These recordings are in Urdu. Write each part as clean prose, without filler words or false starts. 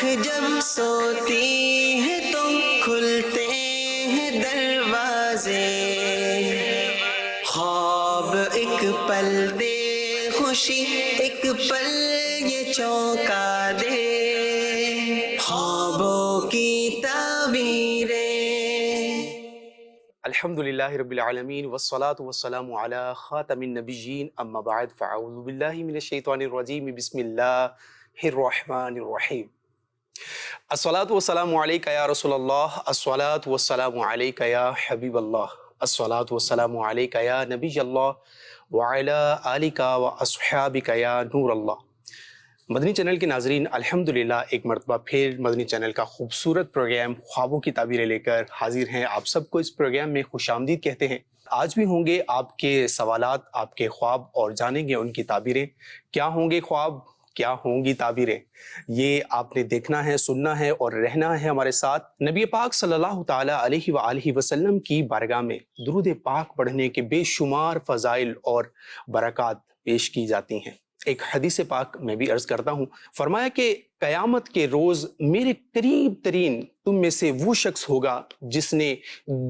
آنکھ جب سوتی ہے تو کھلتے ہیں دروازے، خواب ایک پل دے خوشی، ایک پل یہ چونکا دے، خوابوں کی تعبیریں۔ الحمدللہ رب العالمین والصلاة والسلام علی خاتم النبیین اما بعد فاعوذ باللہ من الشیطان الرجیم بسم اللہ الرحمن الرحیم۔ الصلاة والسلام علیکہ یا رسول اللہ، الصلاة والسلام علیکہ یا حبیب اللہ، الصلاة والسلام علیکہ یا نبی اللہ وعلی آلکہ واصحابکہ یا نور اللہ۔ مدنی چینل کے ناظرین، الحمدللہ ایک مرتبہ پھر مدنی چینل کا خوبصورت پروگرام خوابوں کی تعبیریں لے کر حاضر ہیں۔ آپ سب کو اس پروگرام میں خوش آمدید کہتے ہیں۔ آج بھی ہوں گے آپ کے سوالات، آپ کے خواب، اور جانیں گے ان کی تعبیریں۔ کیا ہوں گے خواب، کیا ہوں گی تعبیریں، یہ آپ نے دیکھنا ہے، سننا ہے اور رہنا ہے ہمارے ساتھ۔ نبی پاک صلی اللہ تعالیٰ علیہ وآلہ وسلم کی بارگاہ میں درود پاک پڑھنے کے بے شمار فضائل اور برکات پیش کی جاتی ہیں۔ ایک حدیث پاک میں بھی عرض کرتا ہوں، فرمایا کہ قیامت کے روز میرے قریب ترین تم میں سے وہ شخص ہوگا جس نے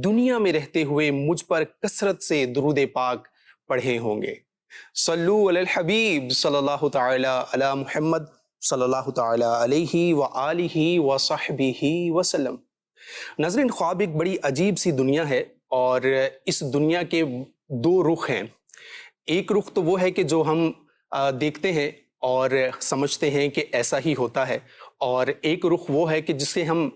دنیا میں رہتے ہوئے مجھ پر کثرت سے درود پاک پڑھے ہوں گے۔ صلو علی الحبیب صلی اللہ تعالی علی محمد صلی اللہ تعالی علیہ وآلہ وصحبہ وسلم۔ ناظرین، خواب ایک بڑی عجیب سی دنیا ہے، اور اس دنیا کے دو رخ ہیں۔ ایک رخ تو وہ ہے کہ جو ہم دیکھتے ہیں اور سمجھتے ہیں کہ ایسا ہی ہوتا ہے، اور ایک رخ وہ ہے کہ جسے ہم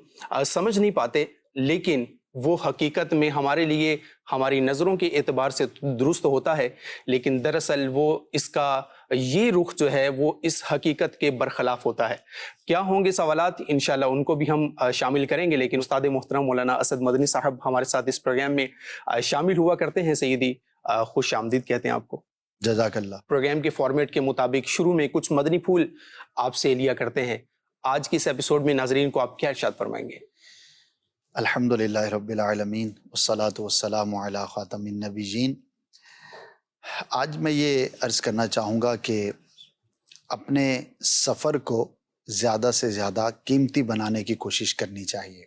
سمجھ نہیں پاتے، لیکن وہ حقیقت میں ہمارے لیے ہماری نظروں کے اعتبار سے درست ہوتا ہے، لیکن دراصل وہ اس کا یہ رخ جو ہے وہ اس حقیقت کے برخلاف ہوتا ہے۔ کیا ہوں گے سوالات، انشاءاللہ ان کو بھی ہم شامل کریں گے، لیکن استاد محترم مولانا اسد مدنی صاحب ہمارے ساتھ اس پروگرام میں شامل ہوا کرتے ہیں۔ سیدی، خوش آمدید کہتے ہیں آپ کو۔ جزاک اللہ۔ پروگرام کے فارمیٹ کے مطابق شروع میں کچھ مدنی پھول آپ سے لیا کرتے ہیں۔ آج کی اس ایپیسوڈ میں ناظرین کو آپ کیا ارشاد فرمائیں گے؟ الحمدللہ رب العالمین والصلاة والسلام علی خاتم النبیین۔ آج میں یہ عرض کرنا چاہوں گا کہ اپنے سفر کو زیادہ سے زیادہ قیمتی بنانے کی کوشش کرنی چاہیے۔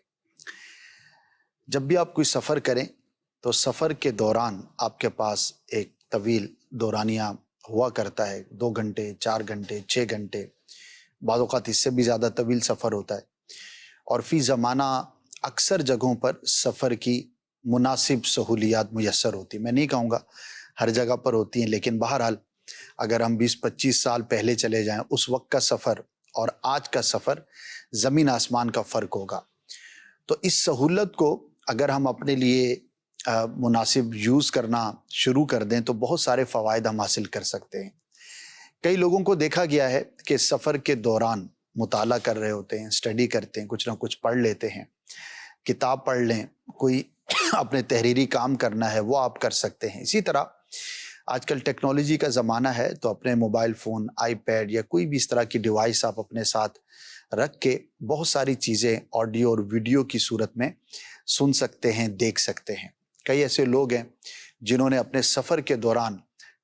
جب بھی آپ کوئی سفر کریں تو سفر کے دوران آپ کے پاس ایک طویل دورانیہ ہوا کرتا ہے، 2 گھنٹے، 4 گھنٹے، 6 گھنٹے، بعض اوقات اس سے بھی زیادہ طویل سفر ہوتا ہے، اور فی زمانہ اکثر جگہوں پر سفر کی مناسب سہولیات میسر ہوتی ہیں۔ میں نہیں کہوں گا ہر جگہ پر ہوتی ہیں، لیکن بہرحال اگر ہم 20-25 سال پہلے چلے جائیں، اس وقت کا سفر اور آج کا سفر زمین آسمان کا فرق ہوگا۔ تو اس سہولت کو اگر ہم اپنے لیے مناسب یوز کرنا شروع کر دیں تو بہت سارے فوائد ہم حاصل کر سکتے ہیں۔ کئی لوگوں کو دیکھا گیا ہے کہ سفر کے دوران مطالعہ کر رہے ہوتے ہیں، اسٹڈی کرتے ہیں، کچھ نہ کچھ پڑھ لیتے ہیں، کتاب پڑھ لیں، کوئی اپنے تحریری کام کرنا ہے وہ آپ کر سکتے ہیں۔ اسی طرح آج کل ٹیکنالوجی کا زمانہ ہے، تو اپنے موبائل فون، آئی پیڈ یا کوئی بھی اس طرح کی ڈیوائس آپ اپنے ساتھ رکھ کے بہت ساری چیزیں آڈیو اور ویڈیو کی صورت میں سن سکتے ہیں، دیکھ سکتے ہیں۔ کئی ایسے لوگ ہیں جنہوں نے اپنے سفر کے دوران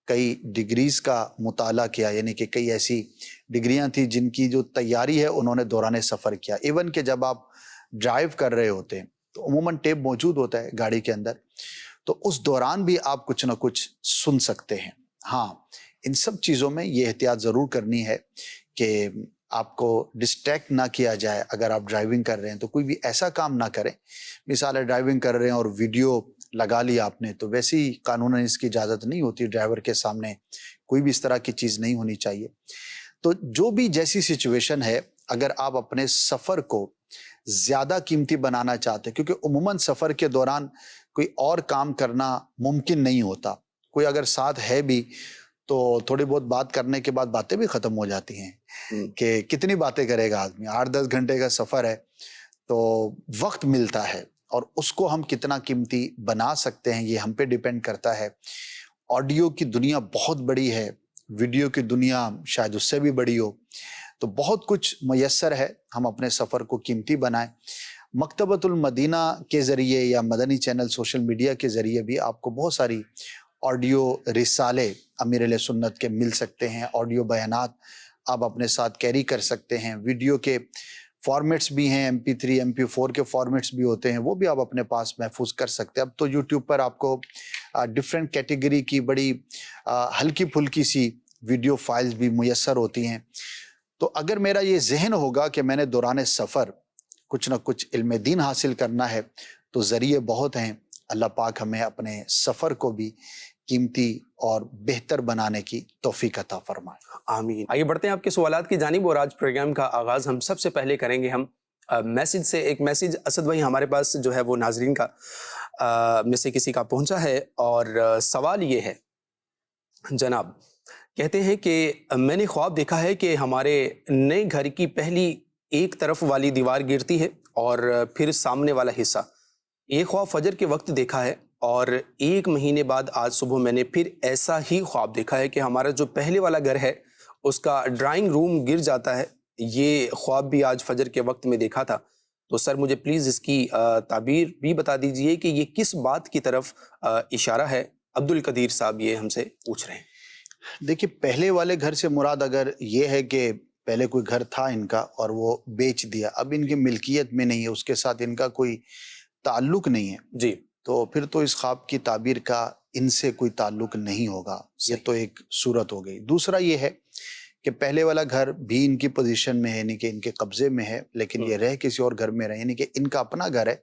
کئی ڈگریز کا مطالعہ کیا، یعنی کہ کئی ایسی ڈگریاں تھیں جن کی جو تیاری ہے انہوں نے دوران سفر کیا۔ ایون کہ جب آپ ڈرائیو کر رہے ہوتے ہیں تو عموماً ٹیپ موجود ہوتا ہے گاڑی کے اندر، تو اس دوران بھی آپ کچھ نہ کچھ سن سکتے ہیں۔ ہاں، ان سب چیزوں میں یہ احتیاط ضرور کرنی ہے کہ آپ کو ڈسٹریکٹ نہ کیا جائے۔ اگر آپ ڈرائیونگ کر رہے ہیں تو کوئی بھی ایسا کام نہ کریں، مثال ہے ڈرائیونگ کر رہے ہیں اور ویڈیو لگا لیا آپ نے، تو ویسے ہی قانوناً اس کی اجازت نہیں ہوتی، ڈرائیور کے سامنے کوئی بھی اس طرح کی چیز نہیں ہونی چاہیے۔ تو جو بھی جیسی سچویشن ہے، اگر آپ اپنے سفر کو زیادہ قیمتی بنانا چاہتے ہیں، کیونکہ عموماً سفر کے دوران کوئی اور کام کرنا ممکن نہیں ہوتا، کوئی اگر ساتھ ہے بھی تو تھوڑی بہت بات کرنے کے بعد باتیں بھی ختم ہو جاتی ہیں کہ کتنی باتیں کرے گا آدمی۔ 8-10 گھنٹے کا سفر ہے تو وقت ملتا ہے، اور اس کو ہم کتنا قیمتی بنا سکتے ہیں یہ ہم پہ ڈیپینڈ کرتا ہے۔ آڈیو کی دنیا بہت بڑی ہے، ویڈیو کی دنیا شاید اس سے بھی بڑی ہو، تو بہت کچھ میسر ہے، ہم اپنے سفر کو قیمتی بنائیں۔ مکتبۃ المدینہ کے ذریعے یا مدنی چینل سوشل میڈیا کے ذریعے بھی آپ کو بہت ساری آڈیو رسالے امیر علیہ سنت کے مل سکتے ہیں، آڈیو بیانات آپ اپنے ساتھ کیری کر سکتے ہیں، ویڈیو کے فارمیٹس بھی ہیں MP3 MP4 کے فارمیٹس بھی ہوتے ہیں, وہ بھی آپ اپنے پاس محفوظ کر سکتے ہیں. اب تو یوٹیوب پر آپ کو ڈفرینٹ کیٹیگری کی بڑی ہلکی پھلکی سی ویڈیو فائلز بھی میسر ہوتی ہیں. تو اگر میرا یہ ذہن ہوگا کہ میں نے دوران سفر کچھ نہ کچھ علم دین حاصل کرنا ہے, تو ذریعے بہت ہیں. اللہ پاک ہمیں اپنے سفر کو بھی قیمتی اور بہتر بنانے کی توفیق عطا فرمائے. آمین. آئیے بڑھتے ہیں آپ کے سوالات کی جانب, اور آج پروگرام کا آغاز ہم سب سے پہلے کریں گے ہم میسج سے. ایک میسج اسد بھائی ہمارے پاس جو ہے وہ ناظرین کا میں سے کسی کا پہنچا ہے, اور سوال یہ ہے جناب, کہتے ہیں کہ میں نے خواب دیکھا ہے کہ ہمارے نئے گھر کی پہلی ایک طرف والی دیوار گرتی ہے اور پھر سامنے والا حصہ. یہ خواب فجر کے وقت دیکھا ہے, اور 1 مہینے بعد آج صبح میں نے پھر ایسا ہی خواب دیکھا ہے کہ ہمارا جو پہلے والا گھر ہے اس کا ڈرائنگ روم گر جاتا ہے. یہ خواب بھی آج فجر کے وقت میں دیکھا تھا. تو سر مجھے پلیز اس کی تعبیر بھی بتا دیجئے کہ یہ کس بات کی طرف اشارہ ہے. عبد القدیر صاحب یہ ہم سے پوچھ رہے ہیں. دیکھیے, پہلے والے گھر سے مراد اگر یہ ہے کہ پہلے کوئی گھر تھا ان کا اور وہ بیچ دیا, اب ان کی ملکیت میں نہیں ہے, اس کے ساتھ ان کا کوئی تعلق نہیں ہے, جی, تو پھر تو اس خواب کی تعبیر کا ان سے کوئی تعلق نہیں ہوگا. یہ تو ایک صورت ہو گئی. دوسرا یہ ہے کہ پہلے والا گھر بھی ان کی پوزیشن میں ہے, یعنی کہ ان کے قبضے میں ہے, لیکن یہ رہ کسی اور گھر میں رہے, یعنی کہ ان کا اپنا گھر ہے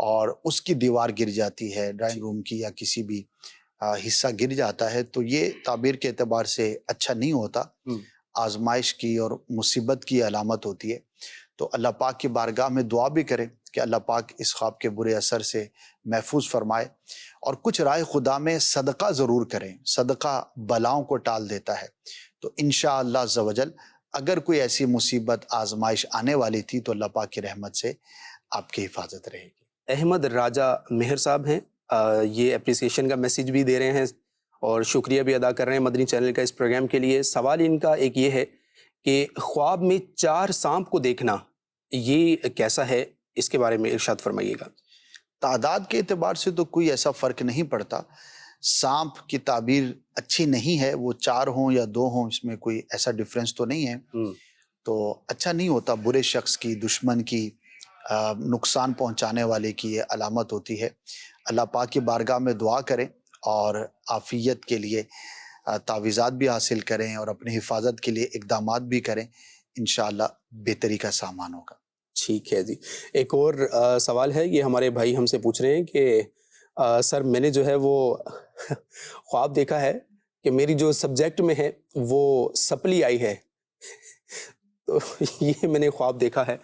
اور اس کی دیوار گر جاتی ہے, ڈرائنگ روم کی یا کسی بھی حصہ گر جاتا ہے, تو یہ تعبیر کے اعتبار سے اچھا نہیں ہوتا. آزمائش کی اور مصیبت کی علامت ہوتی ہے. تو اللہ پاک کی بارگاہ میں دعا بھی کریں کہ اللہ پاک اس خواب کے برے اثر سے محفوظ فرمائے, اور کچھ رائے خدا میں صدقہ ضرور کریں. صدقہ بلاؤں کو ٹال دیتا ہے. تو انشاءاللہ عز و جل اگر کوئی ایسی مصیبت آزمائش آنے والی تھی تو اللہ پاک کی رحمت سے آپ کی حفاظت رہے گی. احمد راجہ مہر صاحب ہیں, یہ اپریسیشن کا میسیج بھی دے رہے ہیں اور شکریہ بھی ادا کر رہے ہیں مدنی چینل کا اس پروگرام کے لیے. سوال ان کا ایک یہ ہے کہ خواب میں 4 سانپ کو دیکھنا یہ کیسا ہے, اس کے بارے میں ارشاد فرمائیے گا. تعداد کے اعتبار سے تو کوئی ایسا فرق نہیں پڑتا. سانپ کی تعبیر اچھی نہیں ہے, وہ 4 ہوں یا 2 ہوں, اس میں کوئی ایسا ڈیفرنس تو نہیں ہے. تو اچھا نہیں ہوتا. برے شخص کی, دشمن کی, نقصان پہنچانے والے کی یہ علامت ہوتی ہے. اللہ پاک کی بارگاہ میں دعا کریں اور عافیت کے لیے تعویذات بھی حاصل کریں اور اپنی حفاظت کے لیے اقدامات بھی کریں. انشاءاللہ بہتری کا سامان ہوگا. ٹھیک ہے جی. ایک اور سوال ہے, یہ ہمارے بھائی ہم سے پوچھ رہے ہیں کہ سر میں نے جو ہے وہ خواب دیکھا ہے کہ میری جو سبجیکٹ میں ہے وہ سپلی آئی ہے. تو یہ میں نے خواب دیکھا ہے.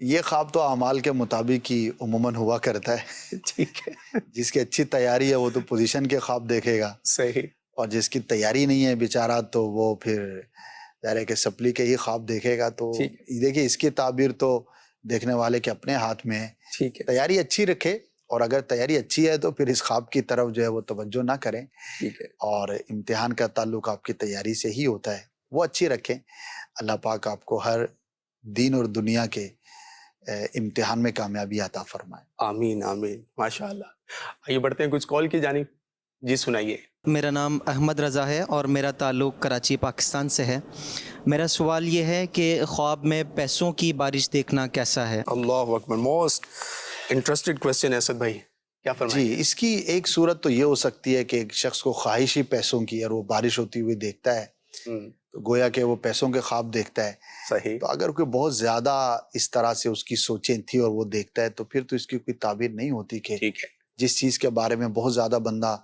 یہ خواب تو اعمال کے مطابق ہی عموماً ہوا کرتا ہے. ٹھیک ہے, جس کی اچھی تیاری ہے وہ تو پوزیشن کے خواب دیکھے گا, صحیح. اور جس کی تیاری نہیں ہے بیچارہ تو وہ پھر ظاہر ہے کہ سپلی کے ہی خواب دیکھے گا. تو دیکھیے, اس کی تعبیر تو دیکھنے والے کے اپنے ہاتھ میں ہے. ٹھیک ہے, تیاری اچھی رکھے, اور اگر تیاری اچھی ہے تو پھر اس خواب کی طرف جو ہے وہ توجہ نہ کریں. ٹھیک ہے, اور امتحان کا تعلق آپ کی تیاری سے ہی ہوتا ہے, وہ اچھی رکھیں. اللہ پاک آپ کو ہر دین اور دنیا کے امتحان میں کامیابی عطا فرمائے. آمین آمین, ماشاء اللہ. آئیے بڑھتے ہیں کچھ کال کی جانب. جی سنائیے. میرا نام احمد رضا ہے اور میرا تعلق کراچی پاکستان سے ہے. میرا سوال یہ ہے کہ خواب میں پیسوں کی بارش دیکھنا کیسا ہے؟ اللہ اکبر, موسٹ انٹرسٹڈ کوسچن ہے اسد بھائی, کیا فرمائیں؟ جی, اس کی ایک صورت تو یہ ہو سکتی ہے کہ ایک شخص کو خواہش ہی پیسوں کی اور وہ بارش ہوتی ہوئی دیکھتا ہے, تو گویا کہ وہ پیسوں کے خواب دیکھتا ہے. صحیح. تو اگر کوئی بہت زیادہ اس طرح سے اس کی سوچیں تھی اور وہ دیکھتا ہے تو پھر تو اس کی کوئی تعبیر نہیں ہوتی کہ ٹھیک ہے, جس چیز کے بارے میں بہت زیادہ بندہ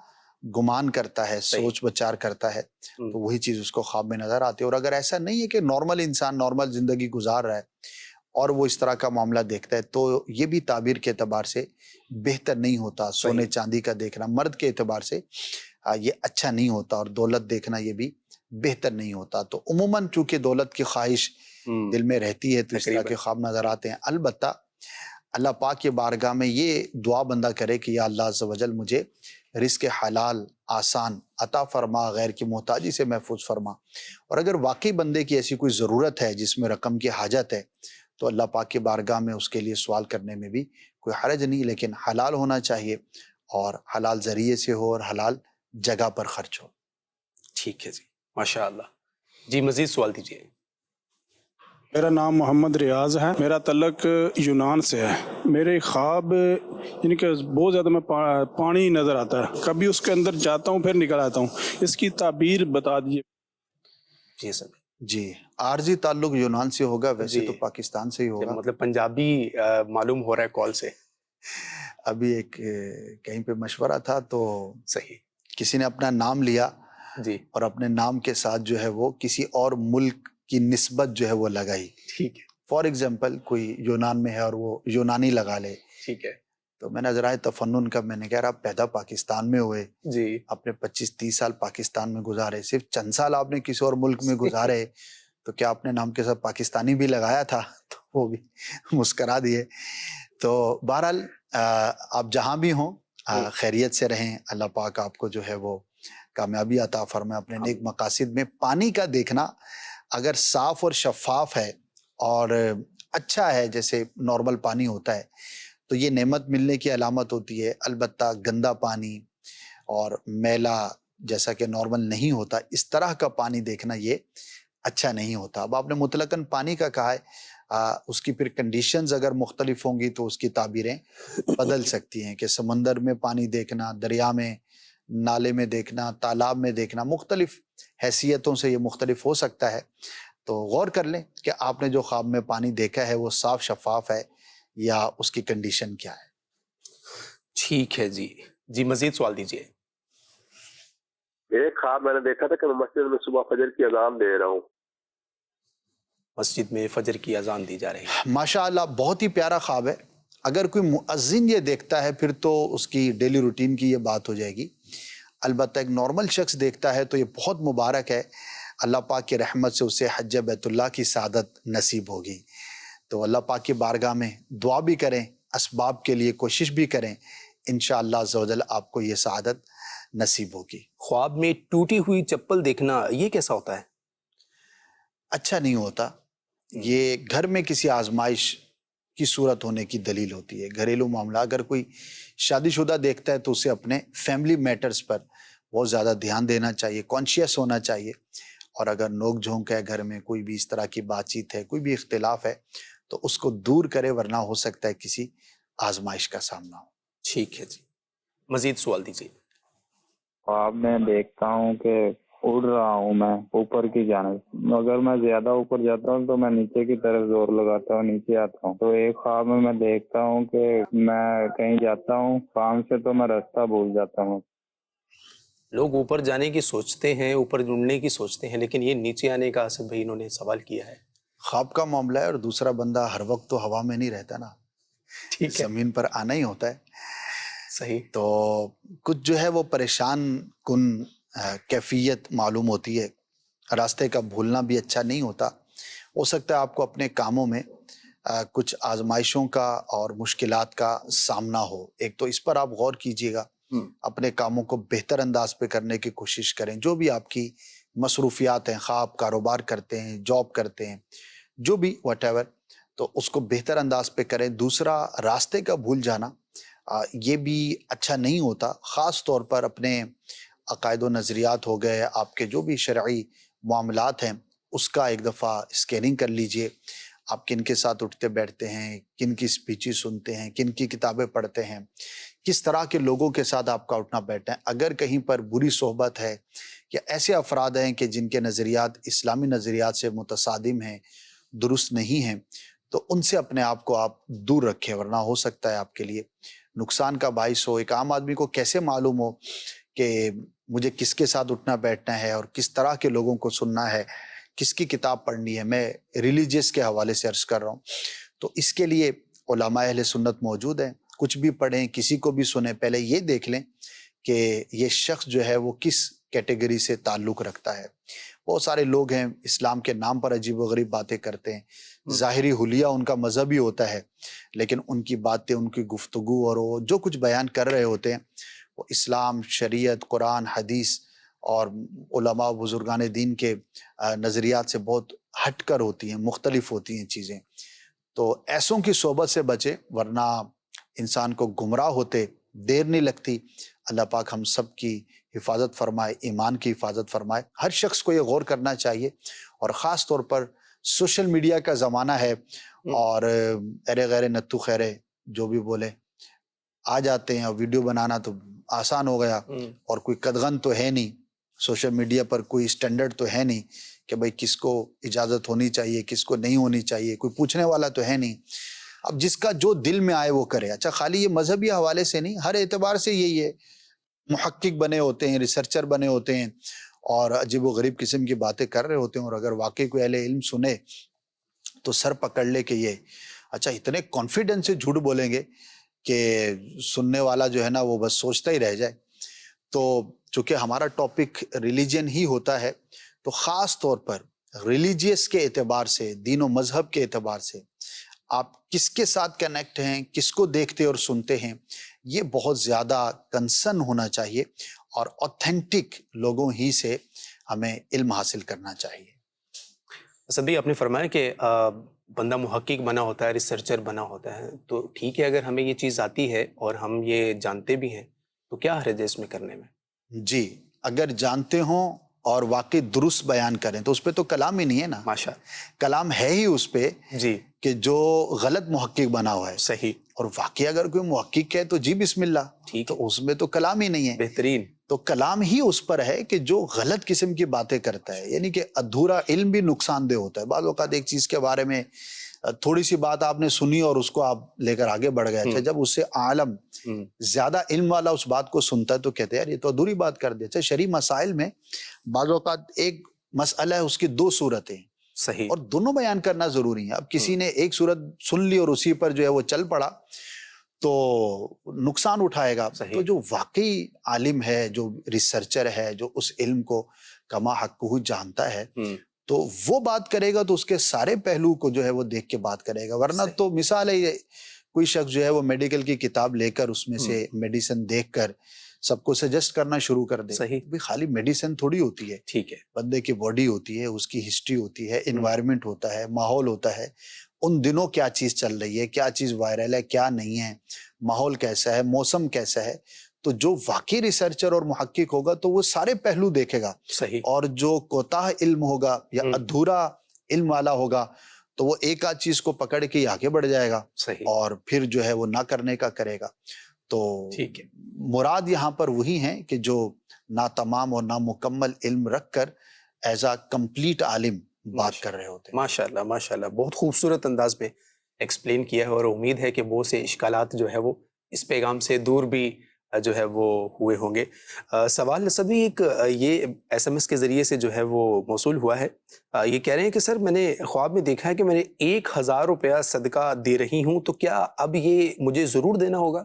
گمان کرتا ہے, سوچ بچار کرتا ہے, تو وہی چیز اس کو خواب میں نظر آتی ہے. اور اگر ایسا نہیں ہے کہ نارمل انسان نارمل زندگی گزار رہا ہے اور وہ اس طرح کا معاملہ دیکھتا ہے, تو یہ بھی تعبیر کے اعتبار سے بہتر نہیں ہوتا. سونے چاندی کا دیکھنا مرد کے اعتبار سے یہ اچھا نہیں ہوتا, اور دولت دیکھنا یہ بھی بہتر نہیں ہوتا. تو عموماً چونکہ دولت کی خواہش دل میں رہتی ہے تو اس طرح کے خواب نظر آتے ہیں. البتہ اللہ پاک کی بارگاہ میں یہ دعا بندہ کرے کہ یا اللہ عز و جل مجھے رزق حلال آسان عطا فرما, غیر کی محتاجی سے محفوظ فرما. اور اگر واقعی بندے کی ایسی کوئی ضرورت ہے جس میں رقم کی حاجت ہے تو اللہ پاک کی بارگاہ میں اس کے لیے سوال کرنے میں بھی کوئی حرج نہیں, لیکن حلال ہونا چاہیے اور حلال ذریعے سے ہو اور حلال جگہ پر خرچ ہو. ٹھیک ہے جی, ماشاء اللہ. جی مزید سوال دیجیے. میرا نام محمد ریاض ہے، میرا تعلق یونان سے ہے۔ میرے خواب یعنی کہ بہت زیادہ میں پانی نظر آتا ہے، کبھی اس کے اندر جاتا ہوں پھر نکل آتا ہوں، اس کی تعبیر بتا دیجیے۔ جی سر، جی، عارضی تعلق یونان سے ہوگا، ویسے جی تو پاکستان سے ہی ہوگا۔ مطلب پنجابی معلوم ہو رہا ہے کال سے۔ ابھی ایک کہیں پہ مشورہ تھا تو صحیح، کسی نے اپنا نام لیا جی اور اپنے نام کے ساتھ جو ہے وہ کسی اور ملک کی نسبت جو ہے وہ لگائی۔ ٹھیک ہے، فار ایگزامپل کوئی یونان میں ہے اور وہ یونانی لگا لے، ٹھیک ہے، تو میں نے ذرائع تفنن کا میں نے کہا آپ پیدا پاکستان میں ہوئے، جی اپنے 25-30 سال پاکستان میں گزارے، صرف چند سال آپ نے کسی اور ملک میں گزارے، تو کیا اپنے نام کے ساتھ پاکستانی بھی لگایا تھا؟ تو وہ بھی مسکرا دیے۔ تو بہرحال آپ جہاں بھی ہوں خیریت سے رہیں، اللہ پاک آپ کو جو ہے وہ کامیابی عطا فرمائے اپنے نیک مقاصد میں۔ پانی کا دیکھنا اگر صاف اور شفاف ہے اور اچھا ہے، جیسے نارمل پانی ہوتا ہے، تو یہ نعمت ملنے کی علامت ہوتی ہے۔ البتہ گندا پانی اور میلا جیسا کہ نارمل نہیں ہوتا، اس طرح کا پانی دیکھنا یہ اچھا نہیں ہوتا۔ اب آپ نے مطلقاً پانی کا کہا ہے، اس کی پھر کنڈیشنز اگر مختلف ہوں گی تو اس کی تعبیریں بدل سکتی ہیں، کہ سمندر میں پانی دیکھنا، دریا میں، نالے میں دیکھنا، تالاب میں دیکھنا، مختلف حیثیتوں سے یہ مختلف ہو سکتا ہے۔ تو غور کر لیں کہ آپ نے جو خواب میں پانی دیکھا ہے وہ صاف شفاف ہے یا اس کی کنڈیشن کیا ہے۔ ٹھیک ہے جی، جی مزید سوال دیجیے۔ ایک خواب میں نے دیکھا تھا کہ میں مسجد میں صبح فجر کی اذان دے رہا ہوں۔ مسجد میں فجر کی اذان دی جا رہی ہے۔ ماشاء اللہ، بہت ہی پیارا خواب ہے۔ اگر کوئی مؤذن یہ دیکھتا ہے پھر تو اس کی ڈیلی روٹین کی یہ بات ہو جائے گی۔ البتہ ایک نارمل شخص دیکھتا ہے تو یہ بہت مبارک ہے، اللہ پاک کی رحمت سے اسے حج بیت اللہ کی سعادت نصیب ہوگی۔ تو اللہ پاک کی بارگاہ میں دعا بھی کریں، اسباب کے لیے کوشش بھی کریں، انشاءاللہ عز و جل آپ کو یہ سعادت نصیب ہوگی۔ خواب میں ٹوٹی ہوئی چپل دیکھنا یہ کیسا ہوتا ہے؟ اچھا نہیں ہوتا، یہ گھر میں کسی آزمائش کی صورت ہونے کی دلیل ہوتی ہے۔ گھریلو معاملہ اگر کوئی شادی شدہ دیکھتا ہے تو اسے اپنے فیملی میٹرز پر بہت زیادہ دھیان دینا چاہیے، کانشیس ہونا چاہیے، اور اگر نوک جھونک ہے گھر میں، کوئی بھی اس طرح کی بات چیت ہے، کوئی بھی اختلاف ہے تو اس کو دور کرے، ورنہ ہو سکتا ہے کسی آزمائش کا سامنا ہو۔ ٹھیک ہے جی، مزید سوال دیجیے۔ خواب میں دیکھتا ہوں کہ اڑ رہا ہوں میں اوپر کی جانب، اگر میں زیادہ اوپر جاتا ہوں تو میں نیچے کی طرف زور لگاتا ہوں، نیچے آتا ہوں۔ تو ایک خواب میں دیکھتا ہوں کہ میں کہیں جاتا ہوں کام سے تو میں راستہ بھول جاتا ہوں۔ لوگ اوپر جانے کی سوچتے ہیں، اوپر جڑنے کی سوچتے ہیں، لیکن یہ نیچے آنے کا اسد بھائی انہوں نے سوال کیا ہے۔ خواب کا معاملہ ہے اور دوسرا بندہ ہر وقت تو ہوا میں نہیں رہتا نا، ٹھیک ہے، زمین پر آنا ہی ہوتا ہے۔ صحیح، تو کچھ جو ہے وہ پریشان کن کیفیت معلوم ہوتی ہے، راستے کا بھولنا بھی اچھا نہیں ہوتا۔ ہو سکتا ہے آپ کو اپنے کاموں میں کچھ آزمائشوں کا اور مشکلات کا سامنا ہو، ایک تو اس پر آپ غور کیجئے گا، اپنے کاموں کو بہتر انداز پہ کرنے کی کوشش کریں، جو بھی آپ کی مصروفیات ہیں، خواہ آپ کاروبار کرتے ہیں، جاب کرتے ہیں، جو بھی واٹ ایور، تو اس کو بہتر انداز پہ کریں۔ دوسرا، راستے کا بھول جانا یہ بھی اچھا نہیں ہوتا، خاص طور پر اپنے عقائد و نظریات ہو گئے، آپ کے جو بھی شرعی معاملات ہیں اس کا ایک دفعہ اسکیننگ کر لیجئے۔ آپ کن کے ساتھ اٹھتے بیٹھتے ہیں، کن کی سپیچیں سنتے ہیں، کن کی کتابیں پڑھتے ہیں، کس طرح کے لوگوں کے ساتھ آپ کا اٹھنا بیٹھنا ہے۔ اگر کہیں پر بری صحبت ہے یا ایسے افراد ہیں کہ جن کے نظریات اسلامی نظریات سے متصادم ہیں، درست نہیں ہیں، تو ان سے اپنے آپ کو آپ دور رکھیں، ورنہ ہو سکتا ہے آپ کے لیے نقصان کا باعث ہو۔ ایک عام آدمی کو کیسے معلوم ہو کہ مجھے کس کے ساتھ اٹھنا بیٹھنا ہے اور کس طرح کے لوگوں کو سننا ہے، کس کی کتاب پڑھنی ہے؟ میں ریلیجیس کے حوالے سے عرض کر رہا ہوں۔ تو اس کے لیے علماء اہل سنت موجود ہیں، کچھ بھی پڑھیں، کسی کو بھی سنیں، پہلے یہ دیکھ لیں کہ یہ شخص جو ہے وہ کس کیٹیگری سے تعلق رکھتا ہے۔ بہت سارے لوگ ہیں اسلام کے نام پر عجیب و غریب باتیں کرتے ہیں، ظاہری حلیہ ان کا مذہبی ہوتا ہے، لیکن ان کی باتیں، ان کی گفتگو اور وہ جو کچھ بیان کر رہے ہوتے ہیں وہ اسلام، شریعت، قرآن، حدیث اور علماء بزرگان دین کے نظریات سے بہت ہٹ کر ہوتی ہیں، مختلف ہوتی ہیں چیزیں۔ تو ایسوں کی صحبت سے بچے، ورنہ انسان کو گمراہ ہوتے دیر نہیں لگتی۔ اللہ پاک ہم سب کی حفاظت فرمائے، ایمان کی حفاظت فرمائے۔ ہر شخص کو یہ غور کرنا چاہیے، اور خاص طور پر سوشل میڈیا کا زمانہ ہے اور ارے غیر نتو خیرے جو بھی بولے آ جاتے ہیں، اور ویڈیو بنانا تو آسان ہو گیا، اور کوئی قدغن تو ہے نہیں سوشل میڈیا پر، کوئی سٹینڈرڈ تو ہے نہیں کہ بھئی کس کو اجازت ہونی چاہیے کس کو نہیں ہونی چاہیے، کوئی پوچھنے والا تو ہے نہیں. اب جس کا جو دل میں آئے وہ کرے. اچھا خالی یہ مذہبی حوالے سے نہیں، ہر اعتبار سے یہی ہے. محقق بنے ہوتے ہیں، ریسرچر بنے ہوتے ہیں اور عجیب و غریب قسم کی باتیں کر رہے ہوتے ہیں، اور اگر واقعی کوئی اہل علم سنے تو سر پکڑ لے کہ یہ اچھا اتنے کانفیڈنس سے جھوٹ بولیں گے کہ سننے والا جو ہے نا وہ بس سوچتا ہی رہ جائے. تو چونکہ ہمارا ٹاپک ریلیجن ہی ہوتا ہے تو خاص طور پر ریلیجیس کے اعتبار سے، دین و مذہب کے اعتبار سے آپ کس کے ساتھ کنیکٹ ہیں، کس کو دیکھتے اور سنتے ہیں، یہ بہت زیادہ کنسرن ہونا چاہیے اور اوتھینٹک لوگوں ہی سے ہمیں علم حاصل کرنا چاہیے. اسد بھائی آپ نے فرمایا کہ بندہ محقق بنا ہوتا ہے، ریسرچر بنا ہوتا ہے، تو ٹھیک ہے اگر ہمیں یہ چیز آتی ہے اور ہم یہ جانتے بھی ہیں تو کیا حرج ہے اس میں کرنے میں؟ جی اگر جانتے ہوں اور واقعی درست بیان کریں تو اس پہ تو کلام ہی نہیں ہے نا. ماشاء کلام ہے ہی اس پہ جی کہ جو غلط محقق بنا ہوا ہے. صحیح. اور واقعی اگر کوئی محقق ہے تو جی بسم اللہ، ٹھیک تو اس میں تو کلام ہی نہیں ہے. بہترین. تو کلام ہی اس پر ہے کہ جو غلط قسم کی باتیں کرتا ہے، یعنی کہ ادھورا علم بھی نقصان دہ ہوتا ہے. بعض اوقات ایک چیز کے بارے میں تھوڑی سی بات آپ نے سنی اور اس کو آپ لے کر آگے بڑھ گئے. اچھا جب اس سے عالم زیادہ علم والا اس بات کو سنتا ہے تو کہتے ہیں یار یہ تو ادھوری بات کر دی. اچھا شرعی مسائل میں بعض اوقات ایک مسئلہ ہے اس کی دو صورتیں، صحیح، اور دونوں بیان کرنا ضروری ہے. اب کسی نے ایک صورت سن لی اور اسی پر جو ہے وہ چل پڑا تو نقصان اٹھائے گا. تو جو واقعی عالم ہے، جو ریسرچر ہے، جو اس علم کو کما حقہ جانتا ہے، تو وہ بات کرے گا تو اس کے سارے پہلو کو جو ہے وہ دیکھ کے بات کرے گا. ورنہ تو مثال ہے یہ کوئی شخص جو ہے وہ میڈیکل کی کتاب لے کر اس میں سے میڈیسن دیکھ کر سب کو سجیسٹ کرنا شروع کر دے. بھی خالی میڈیسن تھوڑی ہوتی ہے، ٹھیک ہے، بندے کی باڈی ہوتی ہے، اس کی ہسٹری ہوتی ہے، انوائرمنٹ ہوتا ہے، ماحول ہوتا ہے، ان دنوں کیا چیز چل رہی ہے، کیا چیز وائرل ہے، کیا نہیں ہے، ماحول کیسا ہے، موسم کیسا ہے. تو جو واقعی ریسرچر اور محقق ہوگا تو وہ سارے پہلو دیکھے گا. صحیح. اور جو کوتاہ علم ہوگا یا ادھورا علم والا ہوگا تو وہ ایک آدھ چیز کو پکڑ کے آگے بڑھ جائے گا. صحیح. اور پھر جو ہے وہ نہ کرنے کا کرے گا. تو ٹھیک ہے، مراد یہاں پر وہی ہیں کہ جو ناتمام اور نامکمل علم رکھ کر ایز اے کمپلیٹ عالم بات کر رہے ہوتے ہیں. ماشاءاللہ ماشاءاللہ، بہت خوبصورت انداز میں ایکسپلین کیا ہے، اور امید ہے کہ بہت سے اشکالات جو ہے وہ اس پیغام سے دور بھی جو ہے وہ ہوئے ہوں گے. سوال سبھی ایک یہ ایس ایم ایس کے ذریعے سے جو ہے وہ موصول ہوا ہے. یہ کہہ رہے ہیں کہ سر میں نے خواب میں دیکھا ہے کہ میں نے 1000 روپیہ صدقہ دے رہی ہوں، تو کیا اب یہ مجھے ضرور دینا ہوگا؟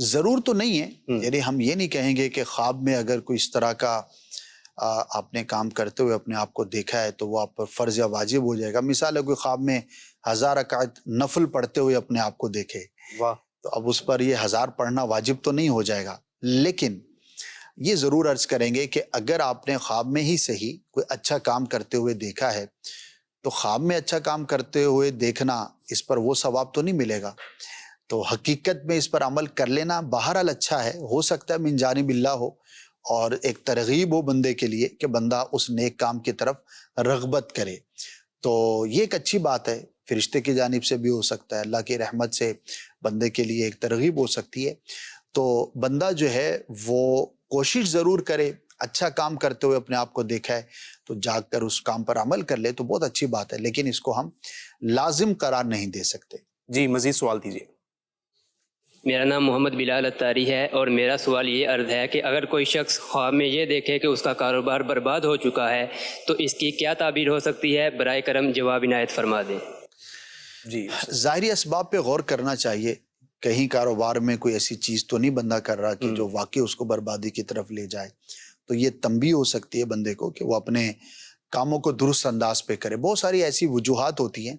ضرور تو نہیں ہے، یعنی ہم یہ نہیں کہیں گے کہ خواب میں اگر کوئی اس طرح کا آپ نے کام کرتے ہوئے اپنے آپ کو دیکھا ہے تو وہ آپ پر فرض یا واجب ہو جائے گا. مثال ہے کوئی خواب میں 1000 رکعت نفل پڑھتے ہوئے اپنے آپ کو دیکھے، واہ، تو اب اس پر یہ 1000 پڑھنا واجب تو نہیں ہو جائے گا. لیکن یہ ضرور عرض کریں گے کہ اگر آپ نے خواب میں ہی صحیح کوئی اچھا کام کرتے ہوئے دیکھا ہے تو خواب میں اچھا کام کرتے ہوئے دیکھنا اس پر وہ ثواب تو نہیں ملے گا. تو حقیقت میں اس پر عمل کر لینا بہرحال اچھا ہے، ہو سکتا ہے من جانب اللہ ہو اور ایک ترغیب ہو بندے کے لیے کہ بندہ اس نیک کام کی طرف رغبت کرے. تو یہ ایک اچھی بات ہے، فرشتے کی جانب سے بھی ہو سکتا ہے، اللہ کی رحمت سے بندے کے لیے ایک ترغیب ہو سکتی ہے. تو بندہ جو ہے وہ کوشش ضرور کرے، اچھا کام کرتے ہوئے اپنے آپ کو دیکھا ہے تو جاگ کر اس کام پر عمل کر لے تو بہت اچھی بات ہے، لیکن اس کو ہم لازم قرار نہیں دے سکتے. جی مزید سوال دیجیے. میرا نام محمد بلال اتاری ہے اور میرا سوال یہ عرض ہے کہ اگر کوئی شخص خواب میں یہ دیکھے کہ اس کا کاروبار برباد ہو چکا ہے تو اس کی کیا تعبیر ہو سکتی ہے؟ برائے کرم جواب عنایت فرما دیں. جی ظاہری اسباب پہ غور کرنا چاہیے. کہیں کاروبار میں کوئی ایسی چیز تو نہیں بندہ کر رہا کہ جو واقعی اس کو بربادی کی طرف لے جائے. تو یہ تنبیہ ہو سکتی ہے بندے کو کہ وہ اپنے کاموں کو درست انداز پہ کرے. بہت ساری ایسی وجوہات ہوتی ہیں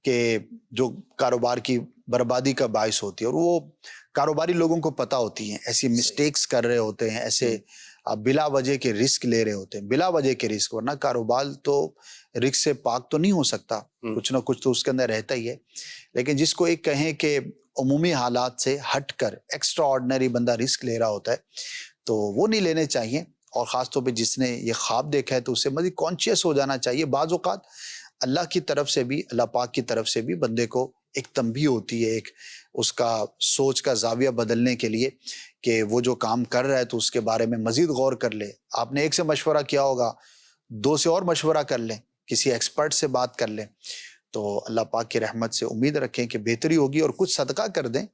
کہ جو کاروبار کی بربادی کا باعث ہوتی ہے اور وہ کاروباری لوگوں کو پتہ ہوتی ہیں. ایسی مسٹیکس کر رہے ہوتے ہیں، ایسے بلا وجہ کے رسک لے رہے ہوتے ہیں، بلا وجہ کے رسک. ورنہ کاروبار تو رسک سے پاک تو نہیں ہو سکتا، کچھ نہ کچھ تو اس کے اندر رہتا ہی ہے. لیکن جس کو ایک کہیں کہ عمومی حالات سے ہٹ کر ایکسٹرا آرڈنری بندہ رسک لے رہا ہوتا ہے تو وہ نہیں لینے چاہیے. اور خاص طور پہ جس نے یہ خواب دیکھا ہے تو اس سے مزید کانشیس ہو جانا چاہیے. بعض اوقات اللہ کی طرف سے بھی، اللہ پاک کی طرف سے بھی بندے کو ایک تنبیہ ہوتی ہے، ایک اس کا سوچ کا زاویہ بدلنے کے لیے کہ وہ جو کام کر رہا ہے تو اس کے بارے میں مزید غور کر لے. آپ نے ایک سے مشورہ کیا ہوگا، 2 سے اور مشورہ کر لیں، کسی ایکسپرٹ سے بات کر لیں. تو اللہ پاک کی رحمت سے امید رکھیں کہ بہتری ہوگی، اور کچھ صدقہ کر دیں،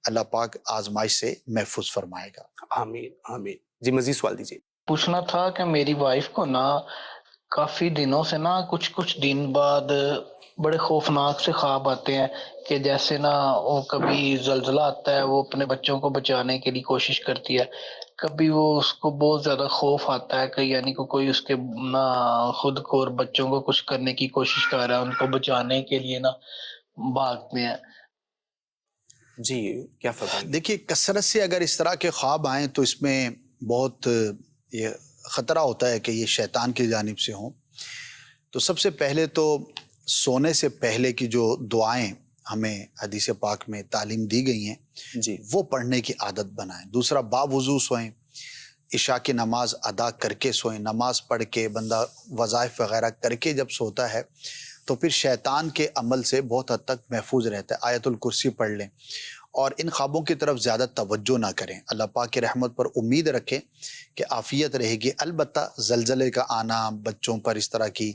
اللہ پاک آزمائش سے محفوظ فرمائے گا. آمین آمین. جی مزید سوال دیجیے. پوچھنا تھا کہ میری وائف کو نا کافی دنوں سے نا کچھ دن بعد بڑے خوفناک سے خواب آتے ہیں کہ جیسے نا وہ کبھی زلزلہ آتا ہے، وہ اپنے بچوں کو بچانے کے لیے کوشش کرتی ہے، کبھی وہ اس کو بہت زیادہ خوف آتا ہے کہ یعنی کہ کوئی اس کے نا خود کو اور بچوں کو کچھ کرنے کی کوشش کر رہا ہے، ان کو بچانے کے لیے نا بھاگتے ہیں. جی کیا فرمائیں؟ دیکھیے، کثرت سے اگر اس طرح کے خواب آئیں تو اس میں بہت یہ خطرہ ہوتا ہے کہ یہ شیطان کی جانب سے ہوں. تو سب سے پہلے تو سونے سے پہلے کی جو دعائیں ہمیں حدیث پاک میں تعلیم دی گئی ہیں جی وہ پڑھنے کی عادت بنائیں. دوسرا، باوضو سوئیں، عشاء کی نماز ادا کر کے سوئیں. نماز پڑھ کے بندہ وظائف وغیرہ کر کے جب سوتا ہے تو پھر شیطان کے عمل سے بہت حد تک محفوظ رہتا ہے. آیت الکرسی پڑھ لیں اور ان خوابوں کی طرف زیادہ توجہ نہ کریں. اللہ پاک کی رحمت پر امید رکھیں کہ عافیت رہے گی. البتہ زلزلے کا آنا، بچوں پر اس طرح کی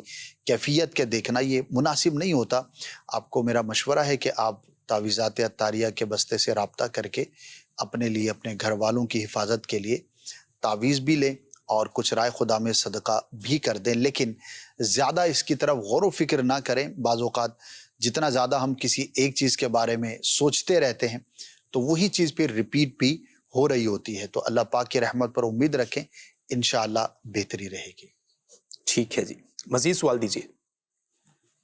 کیفیت کے دیکھنا یہ مناسب نہیں ہوتا. آپ کو میرا مشورہ ہے کہ آپ تعویذات عطاریہ کے بستے سے رابطہ کر کے اپنے لیے، اپنے گھر والوں کی حفاظت کے لیے تعویذ بھی لیں اور کچھ رائے خدا میں صدقہ بھی کر دیں، لیکن زیادہ اس کی طرف غور و فکر نہ کریں. بعض اوقات جتنا زیادہ ہم کسی ایک چیز کے بارے میں سوچتے رہتے ہیں تو وہی چیز پھر ریپیٹ بھی ہو رہی ہوتی ہے. تو اللہ پاک کی رحمت پر امید رکھیں، انشاءاللہ بہتری رہے گی. ٹھیک ہے جی، مزید سوال دیجیے.